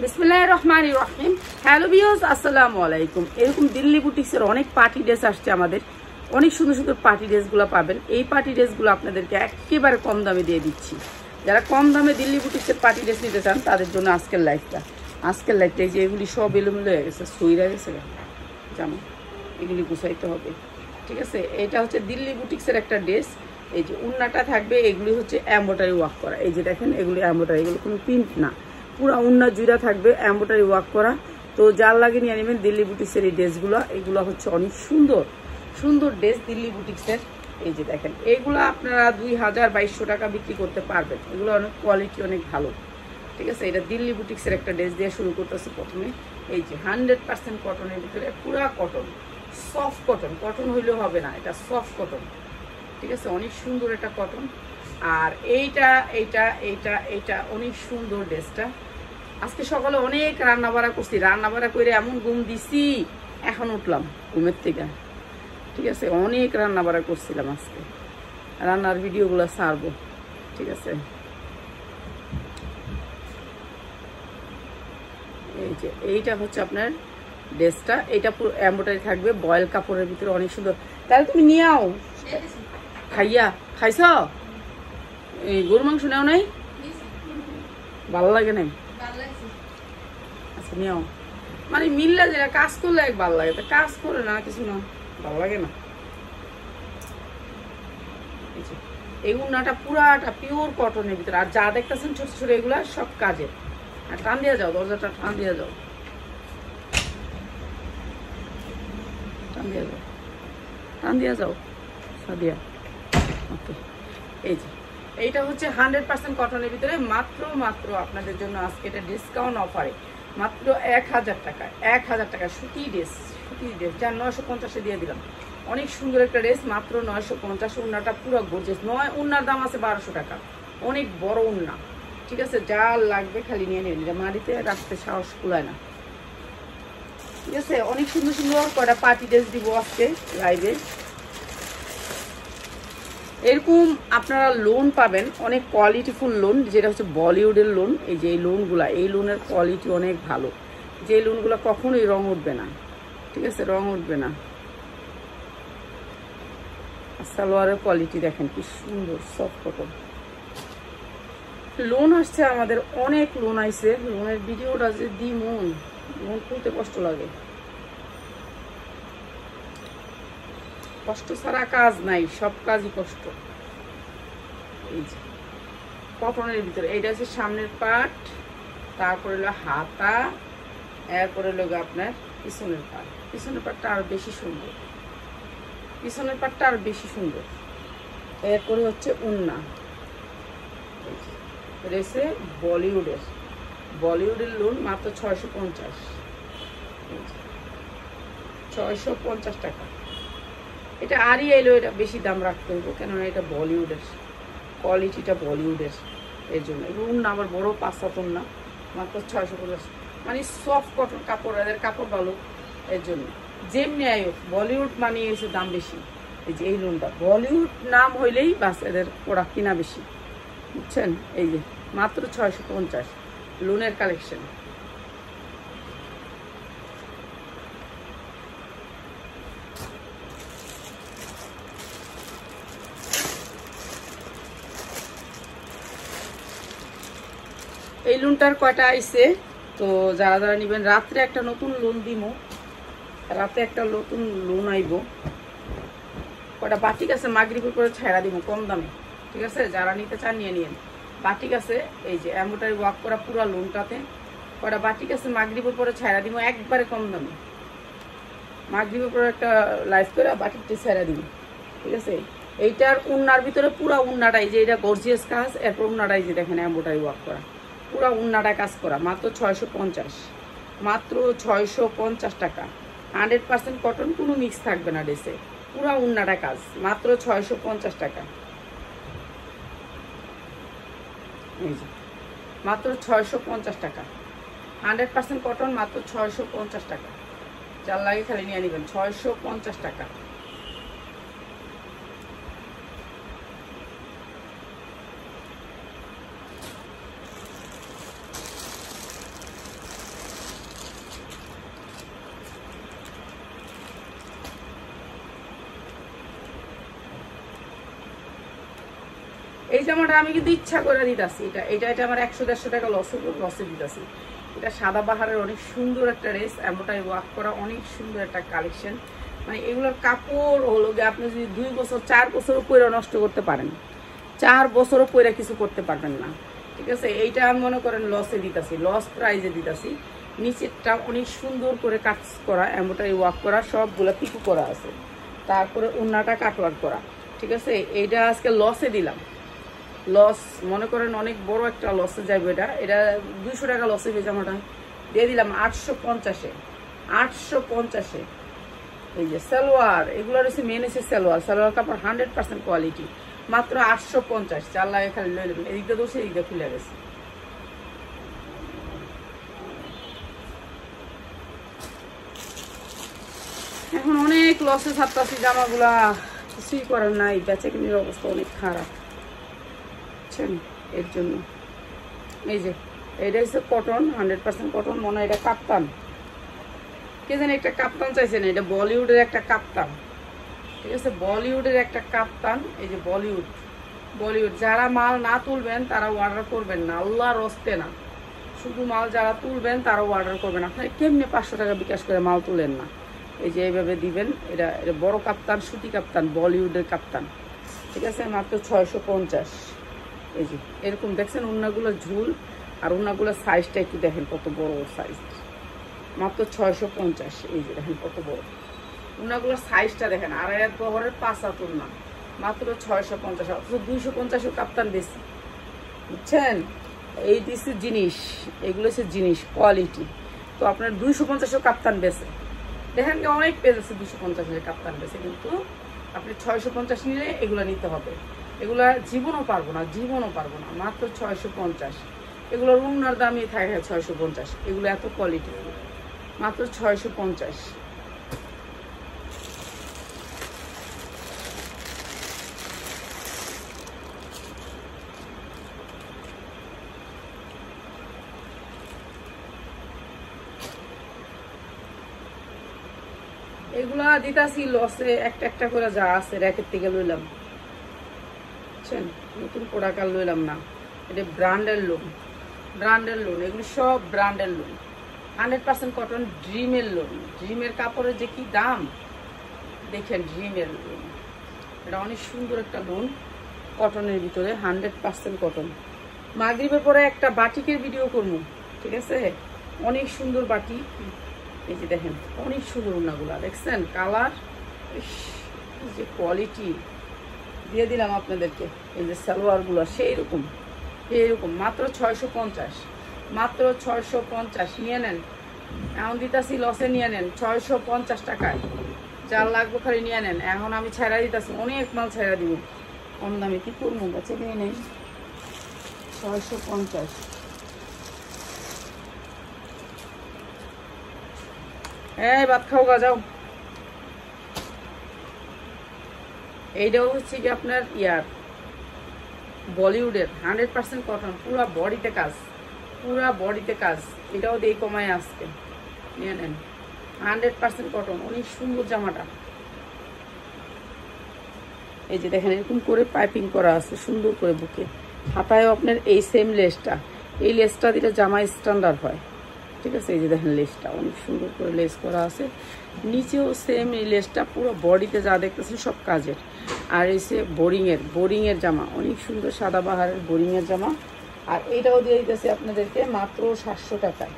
বিসমিল্লাহির রহমানির রহিম। Hello viewers, আসসালামু আলাইকুম। এরকম দিল্লি বুটিক্সের অনেক পার্টি ড্রেস আসছে আমাদের, অনেক সুন্দর সুন্দর পার্টি ড্রেসগুলো পাবেন। এই পার্টি ড্রেসগুলো আপনাদেরকে একেবারে কম দামে দিয়ে দিচ্ছি। যারা কম দামে দিল্লি বুটিক্সের পার্টি ড্রেস নিতে চান তাদের জন্য আজকের লাইফটা এই যে এগুলি সব এলোমেলো হয়ে গেছে, সইরা গেছে জামা, এগুলি গুছাইতে হবে। ঠিক আছে, এটা হচ্ছে দিল্লি বুটিক্সের একটা ড্রেস। এই যে উন্নাটা থাকবে, এগুলি হচ্ছে এমব্রয়ডারি ওয়ার্ক করা। এই যে দেখেন, এগুলি এমব্রয়ডারি, এগুলো কোনো প্রিন্ট না, পুরো উন্না জুড়া থাকবে, এমব্রয়ডারি ওয়ার্ক করা। তো যার লাগে নিয়ে নেবেন দিল্লি বুটিক্সের এই ড্রেসগুলো। এগুলো হচ্ছে অনেক সুন্দর সুন্দর ড্রেস দিল্লি বুটিক্সের। এই যে দেখেন, এগুলো আপনারা 2000-2200 টাকা বিক্রি করতে পারবেন। এগুলো অনেক কোয়ালিটি অনেক ভালো। ঠিক আছে, এটা দিল্লি বুটিক্সের একটা ড্রেস দিয়ে শুরু করতেছে প্রথমে। এই যে 100% কটনের ভিতরে, পুরা কটন, সফট কটন। কটন হইলেও হবে না, এটা সফট কটন। ঠিক আছে, অনেক সুন্দর একটা কটন। আর এইটা এইটা এইটা এইটা অনেক সুন্দর ড্রেসটা। আজকে সকালে অনেক রান্না বাড়া করছি, রান্না বাড়া করে এমন ঘুম দিছি, এখন উঠলাম ঘুমের থেকে। ঠিক আছে, অনেক রান্না বাড়া করছিলাম আজকে, রান্নার ভিডিওগুলো ছাড়বো। ঠিক আছে, এই যে এইটা হচ্ছে আপনার ড্রেসটা, এইটা পুরো এমব্রয়ডারি থাকবে, বয়েল কাপড়ের ভিতরে, অনেক সুন্দর। তাহলে তুমি নিয়ে আও, খাইছ? এই গরু মাংস নেও নাই? ভালো লাগে নাই? আচ্ছা নিও, মানে মিললে যেটা কাজ করলে এক ভালো লাগে, কাজ করে না কিছু না, ভালো লাগে না। এই উন্নাটা পুরাটা পিওর কটনের ভিতরে। আর যা দেখতেছেন ছোট ছোট, এগুলা সব কাজের। আর টান দিয়ে যাও, দরজাটা টান দিয়ে যাও, টান দিয়ে যাও, টান দিয়ে যাও সাদিয়া। ওকে, এই যে এইটা হচ্ছে 100% কটনের ভিতরে। মাত্র আপনাদের জন্য আজকে এটা ডিসকাউন্ট অফারে মাত্র 1000 টাকা। 1000 টাকা সুতি ড্রেস, যা 950-এ দিয়ে দিলাম। অনেক সুন্দর একটা ড্রেস, মাত্র 950। উন্নাটা পুরো গর্জিয়াস। উন্নার দাম আছে 1200 টাকা, অনেক বড় উন্না। ঠিক আছে, যা লাগবে খালি নিয়ে নেবেন, মাটিতে রাখতে সাহস কুলায় না। ঠিক আছে, অনেক সুন্দর সুন্দর কয়টা পার্টি ড্রেস দিব আজকে লাইভে। এরকম আপনারা লোন পাবেন, অনেক কোয়ালিটিফুল লোন, যেটা হচ্ছে বলিউডের লোন। এই যে এই লোনগুলা, এই লোনের কোয়ালিটি অনেক ভালো। যে লোনগুলো কখনোই রং উঠবে না। ঠিক আছে, রং উঠবে না। সালোয়ারের কোয়ালিটি দেখেন কি সুন্দর, সফট কটন। লোন আসছে আমাদের, অনেক লোন আইছে। লোনের ভিডিওটা যে দি লোন খুলতে কষ্ট লাগে, কষ্ট ছাড়া কাজ নাই, সব কাজই কষ্ট। এই যে কটনের ভিতরে, এইটা হচ্ছে সামনের পার্ট, তারপরে হলো হাতা, এরপরে হলো আপনার পিছনের পার্ট। পিছনের পার্টটা আরো বেশি সুন্দর, পিছনের পার্টটা আরো বেশি সুন্দর। এরপরে হচ্ছে উন্না, রেসে বলিউডের লোন, মাত্র 650 টাকা। এটা আরই এলো, এটা বেশি দাম রাখতে হইব, কেননা এটা বলিউডের কোয়ালিটিটা, বলিউডের, এর জন্য। উন্না আবার বড় 5-7 উন্না, মাত্র 650। মানে সফট কটন কাপড়, এদের কাপড় ভালো, এর জন্য। যেমনি আয়ো বলিউড মানিয়ে এসে দাম বেশি। এই যে এই লোনটা বলিউড নাম হইলেই বাস, এদের প্রোডাক্ট কিনা বেশি, বুঝছেন? এই যে মাত্র 650 লোনের কালেকশন। এই লোনটার কয়টা আইছে, তো যারা যারা নেবেন, রাত্রে একটা নতুন লোন দিব, রাতে একটা নতুন লোন আইব। কয়টা বাটিক আছে, মাগরিবের পরে ছাড়া দিব কম দামে। ঠিক আছে, যারা নিতে চান নিয়ে নিন। বাটিক আছে, এই যে এমব্রয়ডারি ওয়ার্ক করা পুরো লোনটাতে। কয়টা বাটিক আছে, মাগরিবের পরে ছাড়া দিব একবারে কম দামে। মাগরিবের পরে একটা লাইভ করে বাটিকটি ছাড়া দিব। ঠিক আছে, এইটার উন্নার ভিতরে পুরা উন্নাটাই, যে এটা গর্জিয়াস কাজ, এরপর উন্নাটাই যে দেখেন এমব্রয়ডারি ওয়ার্ক করা, পুরা উন্নাটা কাজ করা। মাত্র 650, মাত্র 650 টাকা। 100% কটন, কোনো মিক্স থাকবে না ড্রেসে, পুরা উন্নাটা কাজ, মাত্র 650 টাকা। এই যে মাত্র 650 টাকা, 100% কটন, মাত্র 650 টাকা। যার লাগে খালি নিয়ে নেবেন, 650 টাকা। এই জামাটা আমি কিন্তু ইচ্ছা করে দিতেছি, এটা আমার 100-150 টাকা লসে দিতেছি। এটা সাদাবাহারের অনেক সুন্দর একটা ড্রেস, এমনটাই ওয়ার্ক করা অনেক সুন্দর একটা কালেকশন। মানে এগুলোর কাপড় হলো গিয়ে আপনি যদি 2 বছর 4 বছরও পরে নষ্ট করতে পারেন, 4 বছরও পরে কিছু করতে পারবেন না, ঠিক আছে। এইটা আমি মনে করেন লসে দিতেছি, লস প্রাইজে দিতেছি। নিচেরটা অনেক সুন্দর করে কাজ করা, এমনটাই ওয়ার্ক করা, সবগুলো পিকু করা আছে। তারপরে ওড়নাটা কাটওয়ার্ক করা, ঠিক আছে। এইটা আজকে লসে দিলাম, লস মনে করেন অনেক বড় একটা লসে যাবে। এটা 200 টাকা লসে হয়ে জামাটা দিয়ে দিলাম 850-এ, 850-এ। এই যে সালোয়ার, এগুলো হচ্ছে মেন হচ্ছে সালোয়ার কাপড় 100% কোয়ালিটি, মাত্র 850। 4 লাগে খালি লয়ে নেবেন। এদিকটা দোষে এদিকটা খুলে গেছে। এখন অনেক লসে ছাড়তাছি জামাগুলা, কিছুই করার নাই, বেচা কিনির অবস্থা অনেক খারাপ, বুঝছেন। এর জন্য এই যে এটা হচ্ছে কটন, 100% কটন। মনে হয় এটা কাপ্তান, কে জানি একটা কাপ্তান চাইছেন। এটা বলিউডের একটা কাপ্তান, ঠিক আছে, বলিউডের একটা কাপ্তান। এই যে বলিউড যারা মাল না তুলবেন তারা অর্ডার করবেন না, আল্লাহর হস্তে না। শুধু মাল যারা তুলবেন তারাও অর্ডার করবেন। আপনারা কেমনে 500 টাকা বিকাশ করে মাল তুলেন না? এই যে এইভাবে দিবেন। এটা বড় কাপ্তান, সুতি কাপ্তান, বলিউডের কাপ্তান, ঠিক আছে, মাত্র 650। এই যে এরকম দেখছেন ওড়নাগুলো ঝুল, আর ওড়নাগুলোর সাইজটা একটু দেখেন কত বড় সাইজ, মাত্র 650। এই যে দেখেন কত বড় ওড়নাগুলোর সাইজটা দেখেন, 2.5 বহরের 5 হাত ওড়না, মাত্র 650। অথচ 250 কাপ্তান বেশি, বুঝছেন। এই দিচ্ছে জিনিস, এগুলো হচ্ছে জিনিস কোয়ালিটি। তো আপনার 250 কাপ্তান বেছে দেখেন, অনেক পেজ আছে 250 কাপ্তান বেছে, কিন্তু আপনি 650 নিলে এগুলো নিতে হবে। এগুলা জীবনও পারবো না, মাত্র 650। এগুলোর ওড়নার দামই থাকে 650। এগুলো এত কোয়ালিটি, মাত্র 650। এগুলা দিতাছি লসে, একটা করে যা আছে র্যাকের থেকে লইলাম, বুঝছেন। নতুন প্রোডাক্ট আর লইলাম না। এটা ব্র্যান্ডের লোন, এগুলো সব ব্র্যান্ডের লোন, 100% কটন, ড্রিমের লোন। ড্রিমের কাপড়ের যে কি দাম দেখেন, ড্রিমের লোন। এটা অনেক সুন্দর একটা লোন, কটনের ভিতরে 100% কটন। মাগরিবের পরে একটা বাটিকের ভিডিও করবো, ঠিক আছে, অনেক সুন্দর বাটিক। এই যে দেখেন অনেক সুন্দর ওড়নাগুলা, দেখছেন কালার, যে কোয়ালিটি দিয়ে দিলাম আপনাদেরকে। এই যে সালোয়ারগুলো সেইরকম, মাত্র 650, মাত্র 650 নিয়ে নেন। এখন দিতাছি লসে, নিয়ে নেন 650 টাকায়, যার লাগবে খালি নিয়ে নেন। এখন আমি ছেড়া দিতাছি, অনেক মাল ছেড়া দিব কম দামে। কি করবো বাচ্চা, নিয়ে নেন 650। এই ভাত খাও গা, যাও। এইটাও হচ্ছে কি আপনার বলিউডের 100% কটন, পুরা বডিতে কাজ, এটাও দিয়ে কমায় আসছে, নিয়ে নেন 100% কটন, অনেক সুন্দর জামাটা। এই যে দেখেন এরকম করে পাইপিং করা আছে সুন্দর করে বুকে, হাতায়ও আপনার এই সেম লেসটা, এই লেসটা দিলে জামা স্ট্যান্ডার্ড হয়, ঠিক আছে। এই যে দেখেন লেসটা অনেক সুন্দর করে লেস করা আছে, নিচেও সেম এই লেসটা, পুরো বডিতে যা দেখতেছেন সব কাজের। আর এই সে বোরিংয়ের জামা, অনেক সুন্দর সাদাবাহারের বোরিংয়ের জামা। আর এইটাও দিয়ে দিতেছে আপনাদেরকে মাত্র 700 টাকায়,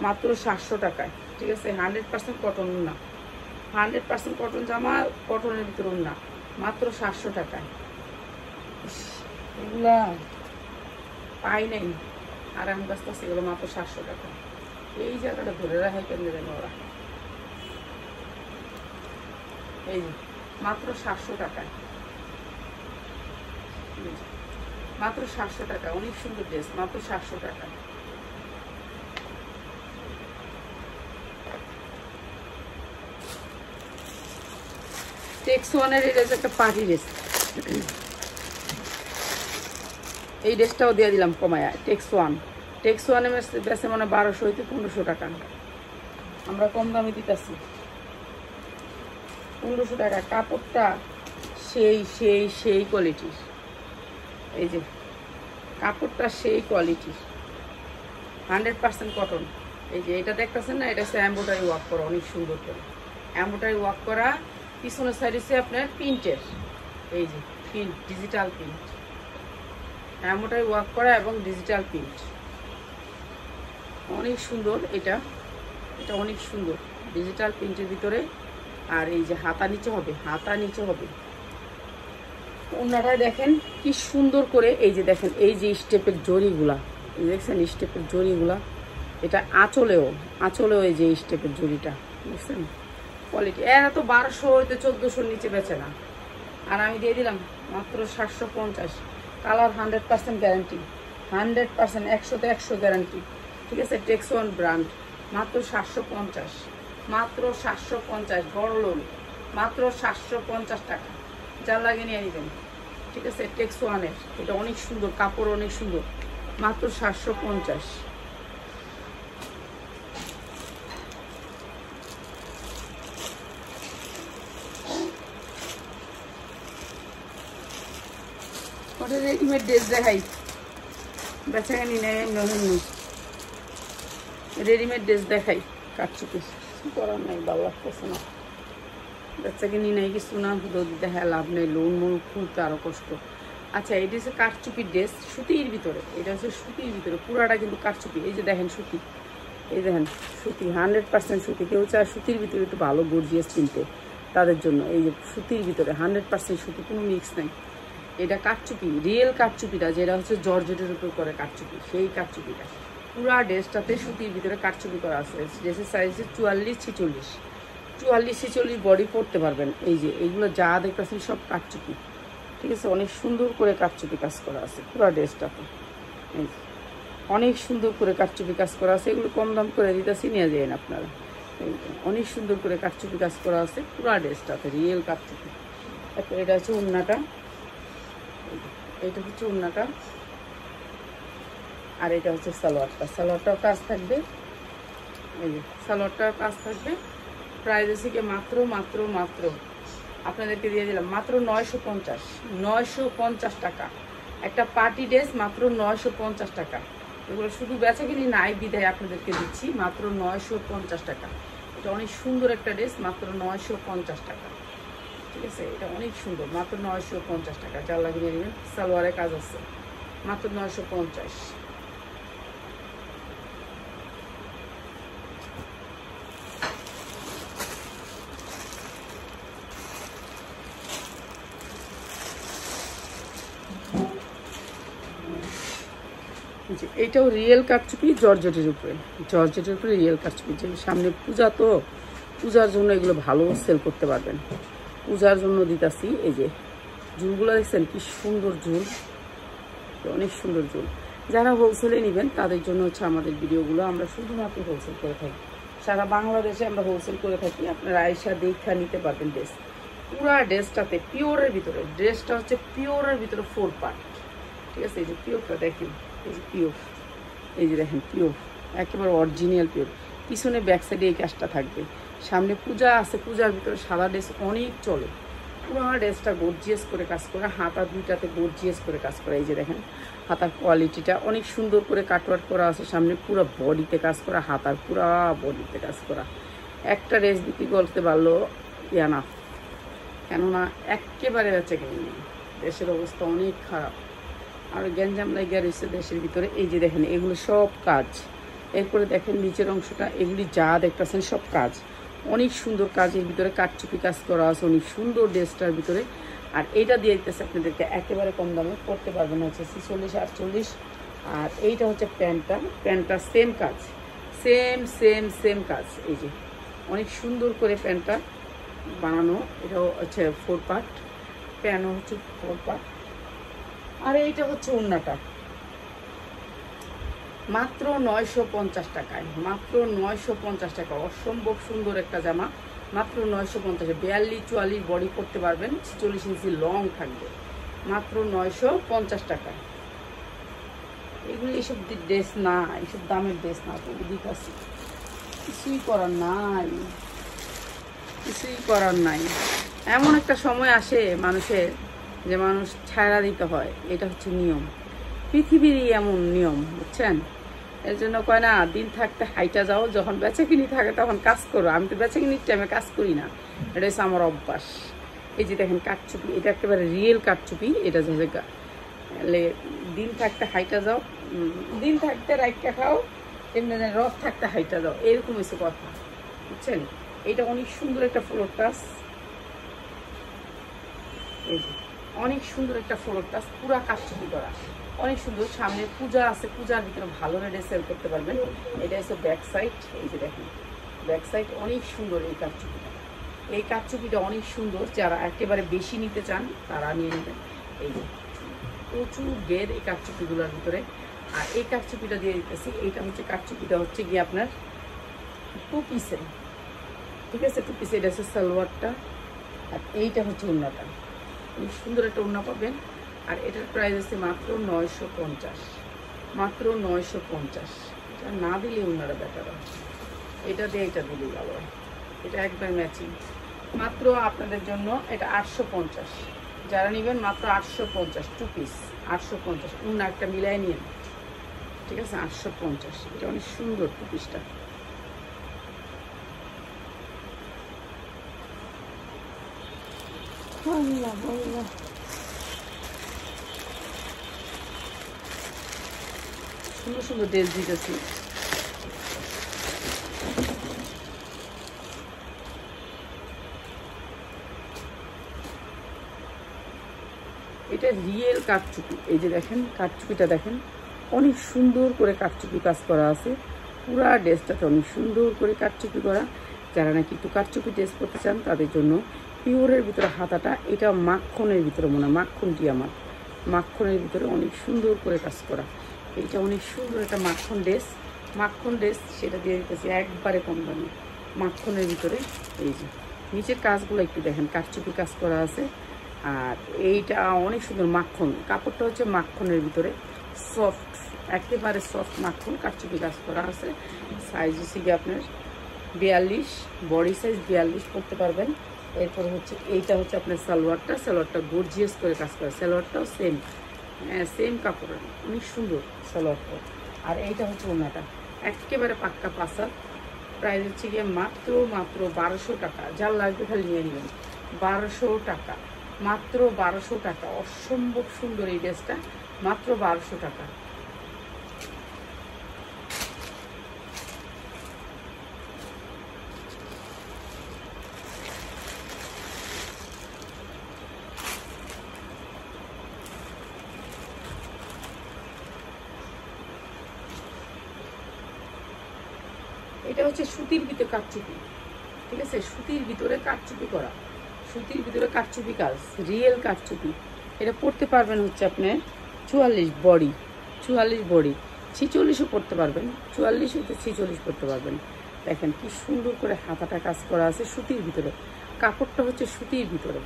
মাত্র 700 টাকায়, ঠিক আছে। 100% কটন না, 100% কটন জামা, কটনের ভিতরে না, মাত্র 700 টাকায়। এগুলা পাই নাই, আর আমি ব্যস্ত আছি, এগুলো মাত্র 700 টাকা। এই জায়গাটা ধরে রাখে কেন দেবেন ওরা, এই মাত্র 700 টাকায়, মাত্র 700 টাকা, অনেক সুন্দর ড্রেস, মাত্র 700 টাকা। টেক্স ওয়ানের এই ড্রেস একটা পার্টি ড্রেস, এই ড্রেসটাও দিয়ে দিলাম কমায়। টেক্স ওয়ানে বেশি মানে 1200 হইতে 1500 টাকা, আমরা কম দামে দিতেছি 1500 টাকা। কাপড়টা সেই কোয়ালিটির, এই যে কাপড়টা সেই কোয়ালিটির 100% কটন। এই যে এটা দেখতেছেন না, এটা হচ্ছে এমব্রয়ডারি ওয়ার্ক করা, অনেক সুন্দর করে এমব্রয়ডারি ওয়ার্ক করা। পিছনের সাইড হচ্ছে আপনার প্রিন্টের, এই যে print, digital print, embroidery work করা এবং ডিজিটাল প্রিন্ট, অনেক সুন্দর। এটা অনেক সুন্দর ডিজিটাল প্রিন্টের ভিতরে। আর এই যে হাতা নিচে হবে, হাতা নিচে হবে। ওনাটায় দেখেন কি সুন্দর করে, এই যে দেখেন এই যে স্টেপের জরিগুলা, এই দেখছেন স্টেপের জরিগুলা। এটা আঁচলেও এই যে স্টেপের জরিটা দেখছেন, কোয়ালিটি। এরা তো 1200 হইতে 1400 নিচে বেচে না, আর আমি দিয়ে দিলাম মাত্র 750। কালার 100% গ্যারান্টি, 100%, 100তে 100 গ্যারান্টি, ঠিক আছে। টেক্সওয়ান ব্র্যান্ড, মাত্র 750, মাত্র 750 বড় লোন, মাত্র 750 টাকা। যা লাগে নিয়ে নেবেন, ঠিক আছে। টেক্সওয়ানের এটা অনেক সুন্দর, কাপড় অনেক সুন্দর, মাত্র 750। ওটা রেডিমেড ড্রেস দেখাই, বেচাকানি নেই, রেডিমেড ড্রেস দেখাই। কাটছুপি করার নাই, ভালো লাগতেছে না, বেচাকানি নেই কিছু না, দেখা লাভ নেই, লোন মোন খুলতে আরো কষ্ট। আচ্ছা, এটা হচ্ছে কাটচুপির ড্রেস, সুতির ভিতরে। এটা হচ্ছে সুতির ভিতরে, পুরাটা কিন্তু কাটচুপি। এই যে দেখেন সুতি, এই দেখেন সুতি, 100% সুতি। কেউ চায় সুতির ভিতরে একটু ভালো গর্জিয়াস কিনতে, তাদের জন্য এই যে সুতির ভিতরে 100% সুতি, কোনো মিক্স নাই। এটা কাটচুপি, রিয়েল কাটচুপিটা, যেটা হচ্ছে জর্জেটের উপর করে কাটচুপি, সেই কাটচুপিটা। পুরা ড্রেসটাতে সুতির ভিতরে কাটচুপি করা আছে। ড্রেসের সাইজ 44-46, 44-46 বডি পরতে পারবেন। এই যে এইগুলো যা দেখতেছেন সব কাটচুপি, ঠিক আছে। অনেক সুন্দর করে কাটচুপি কাজ করা আছে পুরা ড্রেসটাতে, এই অনেক সুন্দর করে কাটচুপি কাজ করা আছে। এগুলো কম দাম করে দিতেছি, নিয়ে যাবেন আপনারা। অনেক সুন্দর করে কাটচুপি কাজ করা আছে পুরা ড্রেসটাতে, রিয়েল কাটচুপি। তারপর এটা হচ্ছে ওড়নাটা, এটা হচ্ছে ওড়নাটা, আর এটা হচ্ছে সালোয়ারটা। সালোয়ারটাও কাজ থাকবে, এই যে সালোয়ারটাও কাজ থাকবে। প্রাইস আছে কি মাত্র আপনাদেরকে দিয়ে দিলাম মাত্র 950 টাকা। একটা পার্টি ড্রেস মাত্র 950 টাকা। এগুলো শুধু বেচাকিনি নাই বিধায় আপনাদেরকে দিচ্ছি মাত্র 950 টাকা। এটা অনেক সুন্দর একটা ড্রেস, মাত্র 950 টাকা, ঠিক আছে। এটা অনেক সুন্দর, মাত্র 950 টাকা। যা লাগিয়ে নেবেন, সালোয়ারে কাজ আছে, মাত্র 950। এইটাও রিয়েল কাটচুপি, জর্জেটের উপরে রিয়েল কাটচুপি। যে সামনে পূজা, তো পূজার জন্য এগুলো ভালো সেল করতে পারবেন, পূজার জন্য দিতাছি। এই যে ঝুলগুলো দেখছেন কি সুন্দর ঝুল, অনেক সুন্দর ঝুল। যারা হোলসেলে নেবেন তাদের জন্য হচ্ছে আমাদের ভিডিওগুলো। আমরা শুধুমাত্র হোলসেল করে থাকি, সারা বাংলাদেশে আমরা হোলসেল করে থাকি। আপনারা আয়সা দেখা নিতে পারবেন ড্রেস। পুরা ড্রেসটাতে পিওরের ভিতরে, ড্রেসটা হচ্ছে পিওরের ভিতরে 4 পার্ট, ঠিক আছে। এই যে পিওরটা দেখেন, এই যে পিওর, এই যে দেখেন পিওর, একেবারে অরিজিনাল পিওর। পিছনে ব্যাক সাইডে এই কাজটা থাকবে। সামনে পূজা আছে, পূজার ভিতরে সাদা ড্রেস অনেক চলে। পুরো ড্রেসটা গর্জিয়াস করে কাজ করা, হাতা দুইটাতে গর্জিয়াস করে কাজ করা। এই যে দেখেন হাতার কোয়ালিটিটা অনেক সুন্দর করে কাটওয়ার্ক করা আছে। সামনে পুরো বডিতে কাজ করা, হাতার পুরা বডিতে কাজ করা। একটা ড্রেস বিক্রি করতে পারলো না, কেননা একেবারে বেঁচে গেল নেই, দেশের অবস্থা অনেক খারাপ। আর গ্যাঞ্জাম লাগিয়ে রয়েছে দেশের ভিতরে। এই যে দেখেন এগুলো সব কাজ। এরপরে দেখেন নিচের অংশটা, এগুলি যা দেখতেছেন সব কাজ, অনেক সুন্দর কাজের ভিতরে কাটচুপি কাজ করা আছে, অনেক সুন্দর ড্রেসটার ভিতরে। আর এইটা দিয়ে দিতেছে আপনাদেরকে একেবারে কম দামে, করতে পারবেন হচ্ছে 46-48। আর এইটা হচ্ছে প্যান্টটা সেম কাজ, সেম কাজ। এই যে অনেক সুন্দর করে প্যান্টটা বানানো। এটাও হচ্ছে 4 পার্ট, প্যান্টও হচ্ছে 4 পার্ট। আর এইটা হচ্ছে ওড়নাটা, মাত্র 950 টাকায়, মাত্র 950 টাকা। অসম্ভব সুন্দর একটা জামা, মাত্র 950। 42-44 বডি করতে পারবেন, 46 ইঞ্চি লং থাকবে, মাত্র 950 টাকা। এগুলো এইসব ড্রেস না, এইসব দামের ড্রেস না, তবু দিতেছি, কিছুই করার নাই। এমন একটা সময় আসে মানুষের যে মানুষ ছাড়া দিতে হয়, এটা হচ্ছে নিয়ম, পৃথিবীরই এমন নিয়ম, বুঝছেন? এর জন্য কয় না, দিন থাকতে হাইটা যাও, যখন বেচাকিনি থাকে তখন কাজ করো। আমি তো বেচাকিনির টাইমে কাজ করি না, এটা হচ্ছে আমার অভ্যাস। এই যে দেখেন কাঠচুপি, এটা একেবারে রিয়েল কাঠচুপি। এটা হচ্ছে দিন থাকতে হাইটা যাও, দিন থাকতে রাইটটা খাও, এমনি রস থাকতে হাইটা যাও, এরকম হচ্ছে কথা, বুঝছেন? এটা অনেক সুন্দর একটা ফ্লোর টাচ, এই যে অনেক সুন্দর একটা ফ্লোর টাচ, পুরা কাঠচুপি করা, অনেক সুন্দর। সামনে পূজা আছে, পূজার ভিতরে ভালো রেটে সেল করতে পারবেন। এটা হচ্ছে ব্যাক সাইড, এই যে দেখেন ব্যাক সাইড অনেক সুন্দর। এই কাঠচুপিটা, এই কাঠচুপিটা অনেক সুন্দর। যারা একেবারে বেশি নিতে চান তারা নিয়ে নেবেন। এই যে প্রচুর গের এই কাঠচুপিগুলোর ভিতরে। আর এই কাঠচুপিটা দিয়ে দিতেছি, এইটা হচ্ছে কাঠচুপিটা হচ্ছে গিয়ে আপনার 2 পিসের, ঠিক আছে? 2 পিসে। এটা হচ্ছে সালোয়ারটা, আর এইটা হচ্ছে ওড়নাটা। খুব সুন্দর একটা ওড়না পাবেন। আর এটার প্রাইস আছে মাত্র 950, মাত্র 950। এটা না দিলে ওড়নাটা বেটার হয়, এটা দিয়ে এটা দিলেই ভালো হয়। এটা একবার ম্যাচিং, মাত্র আপনাদের জন্য এটা 850। যারা নেবেন মাত্র 850, 2 পিস 850। ওড়না একটা মিলাই নিয়ে, ঠিক আছে? 850। এটা অনেক সুন্দর 2 পিসটা। সুন্দর সুন্দর ড্রেস দিতেছি। এটা রিয়েল কাঠচুপি। এই যে দেখেন কাঠচুপিটা দেখেন, অনেক সুন্দর করে কাঠচুপি কাজ করা আছে। পুরা ড্রেসটাতে অনেক সুন্দর করে কাঠচুপি করা। যারা নাকি একটু কাঠচুপি ড্রেস করতে চান তাদের জন্য পিওরের ভিতরে হাতাটা, এটা মাখনের ভিতরে মনে হয়, মাখনটি আমার মাখনের ভিতরে অনেক সুন্দর করে কাজ করা। এইটা অনেক সুন্দর একটা মাখন ড্রেস, মাখন ড্রেস, সেটা দিয়ে দিতেছি একবারে কম দামে মাখনের ভিতরে। এই যে নিচের কাজগুলো একটু দেখেন, কাঠচুপি কাজ করা আছে। আর এইটা অনেক সুন্দর মাখন, কাপড়টা হচ্ছে মাখনের ভিতরে সফট, একেবারে সফট মাখন, কাঠচুপি কাজ করা আছে। সাইজ হচ্ছে গিয়ে আপনার 42, বডি সাইজ 42 পরতে পারবেন। এরপরে হচ্ছে এইটা হচ্ছে আপনার সালোয়ারটা, সালোয়ারটা গর্জিয়াস করে কাজ করা, সালোয়ারটাও সেম, সেম কাপড়ের, অনেক সুন্দর সালোয়ারটা। আর এইটা হচ্ছে ওড়নাটা, একেবারে পাক্কা পাসা। প্রাইস হচ্ছে গিয়ে মাত্র 1200 টাকা। যার লাগবে খালি নিয়ে নেবেন, 1200 টাকা, মাত্র 1200 টাকা। অসম্ভব সুন্দর এই ড্রেসটা, মাত্র 1200 টাকা। এটা হচ্ছে সুতির ভিতরে কাঠচুপি, ঠিক আছে? সুতির ভিতরে কাঠচুপি করা, সুতির ভিতরে কাঠচুপি কাজ, রিয়েল কাঠচুপি। এটা পরতে পারবেন হচ্ছে আপনার 44 বডি, 44 বডি, 46ও পরতে পারবেন, 44 হতে 46 পরতে পারবেন। দেখেন কি সুন্দর করে হাতাটা কাজ করা আছে সুতির ভিতরে, কাপড়টা হচ্ছে সুতির ভিতরে,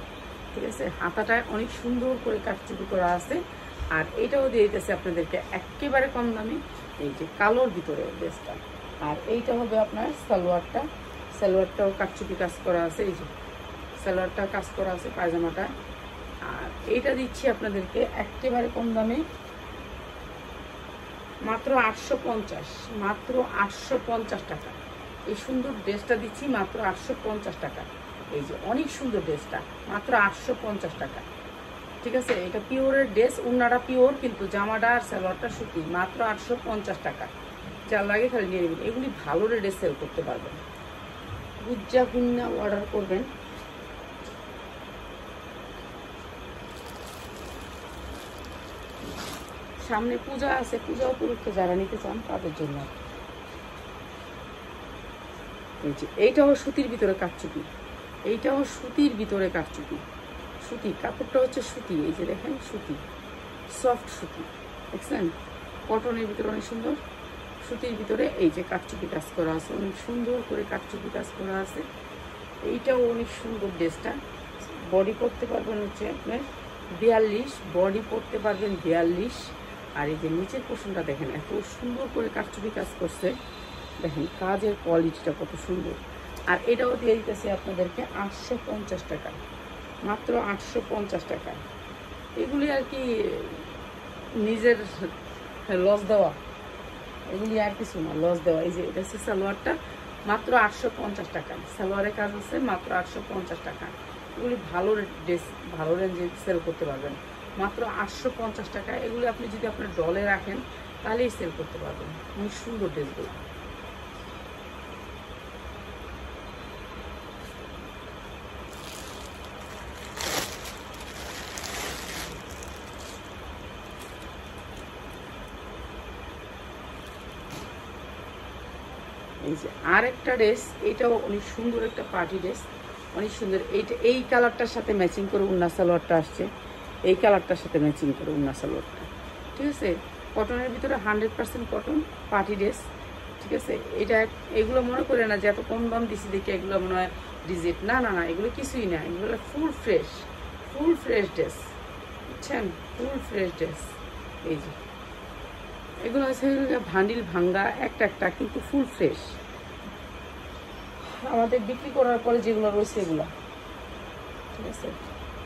ঠিক আছে? হাতাটায় অনেক সুন্দর করে কাঠচুপি করা আছে। আর এটাও দিয়ে দিতেছে আপনাদেরকে একেবারে কম দামে, এই যে কালোর ভিতরে ড্রেসটা। আর এইটা হবে আপনার সালোয়ারটা, সালোয়ারটাও কাঠচুপি কাজ করা আছে, এই যে সালোয়ারটা কাজ করা আছে পায়জামাটা। আর এইটা দিচ্ছি আপনাদেরকে একেবারে কম দামে, মাত্র 850, মাত্র 850 টাকা। এই সুন্দর ড্রেসটা দিচ্ছি মাত্র 850 টাকা। এই যে অনেক সুন্দর ড্রেসটা মাত্র 850 টাকা, ঠিক আছে? এটা পিওরের ড্রেস, ওড়নাটা পিওর, কিন্তু জামাটা আর সালোয়ারটা সুতি, মাত্র 850 টাকা। যার লাগে খালি নিয়ে নেবেন, এগুলি ভালো রেটে সেল করতে পারবেন। গুজ্জা গুন্না অর্ডার করবেন। সামনে পূজা আছে, পূজা উপলক্ষে যারা নিতে চান তাদের জন্য। এইটাও সুতির ভিতরে কাঠচুপি, এইটাও সুতির ভিতরে কাঠচুপি, সুতি, কাপড়টা হচ্ছে সুতি, এই যে দেখেন সুতি, সফট সুতি, দেখছেন? কটনের ভিতরে অনেক সুন্দর, সুতির ভিতরে এই যে কাঠচুপি কাজ করা আছে, অনেক সুন্দর করে কাঠচুপি কাজ করা আছে। এইটাও অনেক সুন্দর ড্রেসটা। বডি পরতে পারবেন হচ্ছে আপনার 42, বডি পরতে পারবেন 42। আর এই যে নিচের পোর্শনটা দেখেন, এত সুন্দর করে কাঠচুপি কাজ করছে, দেখেন কাজের কোয়ালিটিটা কত সুন্দর। আর এটাও দিয়ে দিতেছে আপনাদেরকে 850 টাকা, মাত্র 850 টাকা। এগুলি আর কি নিজের লস দেওয়া, এগুলি আর কিছু না, লস দেওয়া। এই যে এটা হচ্ছে সালোয়ারটা, মাত্র 850 টাকা। সালোয়ারের কাজ আছে মাত্র 850 টাকা। এগুলি ভালো ড্রেস, ভালো রেঞ্জে সেল করতে পারবেন মাত্র 850 টাকা। এগুলি আপনি যদি আপনার ডলে রাখেন তাহলেই সেল করতে পারবেন। অনেক সুন্দর ড্রেসগুলো। এই যে আরেকটা ড্রেস, এটাও অনেক সুন্দর একটা পার্টি ড্রেস, অনেক সুন্দর। এইটা এই কালারটার সাথে ম্যাচিং করে উন্না সালোয়ারটা আসছে, এই কালারটার সাথে ম্যাচিং করে উন্না সালোয়ারটা, ঠিক আছে। কটনের ভিতরে 100% কটন পার্টি ড্রেস, ঠিক আছে। এটা এগুলো মনে করে না যে এত কম দাম দিছি দেখে এগুলো মনে হয় রিজেক্ট, না না না, এগুলো কিছুই না, এগুলো ফুল ফ্রেশ ড্রেস, বুঝছেন, ফুল ফ্রেশ ড্রেস। এই যে এগুলো হচ্ছে ভান্ডিল ভাঙ্গা একটা একটা, কিন্তু ফুল ফ্রেশ। আমাদের বিক্রি করার পরে যেগুলো রয়েছে এগুলো, ঠিক আছে,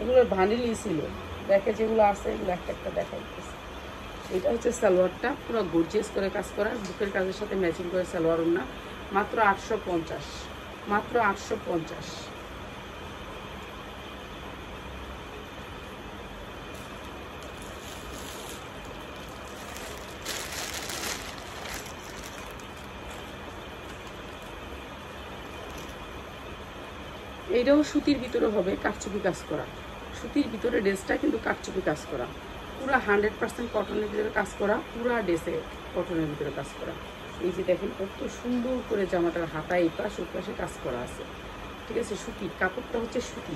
এগুলোর ভান্ডিলই ছিল। দেখে যেগুলো আছে এগুলো একটা একটা দেখা যাচ্ছে। এটা হচ্ছে সালোয়ারটা, পুরো গর্জিয়াস করে কাজ করা, বুকের কাজের সাথে ম্যাচিং করে সালোয়ার ওড়না, মাত্র 850, মাত্র 850। এইটাও সুতির ভিতরে হবে, কারচুপি কাজ করা, সুতির ভিতরে ড্রেসটা কিন্তু কারচুপি কাজ করা, পুরো 100% কটনের ভিতরে কাজ করা, পুরো ড্রেসে কটনের ভিতরে কাজ করা। এই যে দেখেন কত সুন্দর করে জামাটার হাতায় এই পাশ ওই পাশে কাজ করা আছে, ঠিক আছে। সুতি কাপড়টা হচ্ছে সুতি,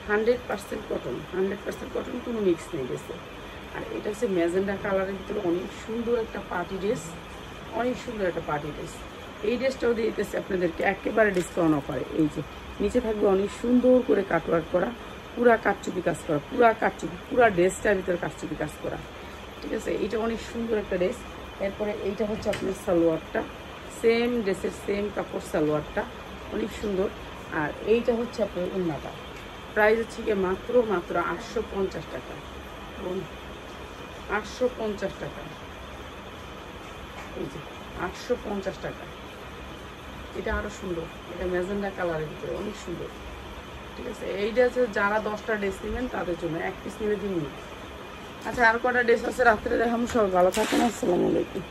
100% কটন, 100% কটন, কোনো মিক্স নেই ড্রেসে। আর এটা হচ্ছে ম্যাজেন্ডা কালারের ভিতরে অনেক সুন্দর একটা পার্টি ড্রেস, অনেক সুন্দর একটা পার্টি ড্রেস। এই ড্রেসটাও দিয়ে দিতেছে আপনাদেরকে একেবারে ডিসকাউন্ট অফারে। এই যে নিচে থাকবে অনেক সুন্দর করে কাটওয়ার্ক করা, পুরা কারচুপি কাজ করা, পুরা কারচুপি, পুরা ড্রেসটার ভিতরে কারচুপি কাজ করা, ঠিক আছে। এইটা অনেক সুন্দর একটা ড্রেস। এরপরে এইটা হচ্ছে আপনার সালোয়ারটা, সেম ড্রেসের সেম কাপড়, সালোয়ারটা অনেক সুন্দর। আর এইটা হচ্ছে আপনার ওড়নাটা, প্রাইস হচ্ছে গিয়ে মাত্র 850 টাকা, 850 টাকা। এই যে 850 টাকা। এটা আরো সুন্দর, এটা ম্যাজেন্ডা কালারের ভিতরে অনেক সুন্দর, ঠিক আছে। এইটা হচ্ছে যারা 10টা ড্রেস নেবেন তাদের জন্য, 1 পিস নিলে দিন। আচ্ছা আর কটা ড্রেস আছে রাত্রে দেখাবো। সব ভালো থাকেন, আসসালামু আলাইকুম।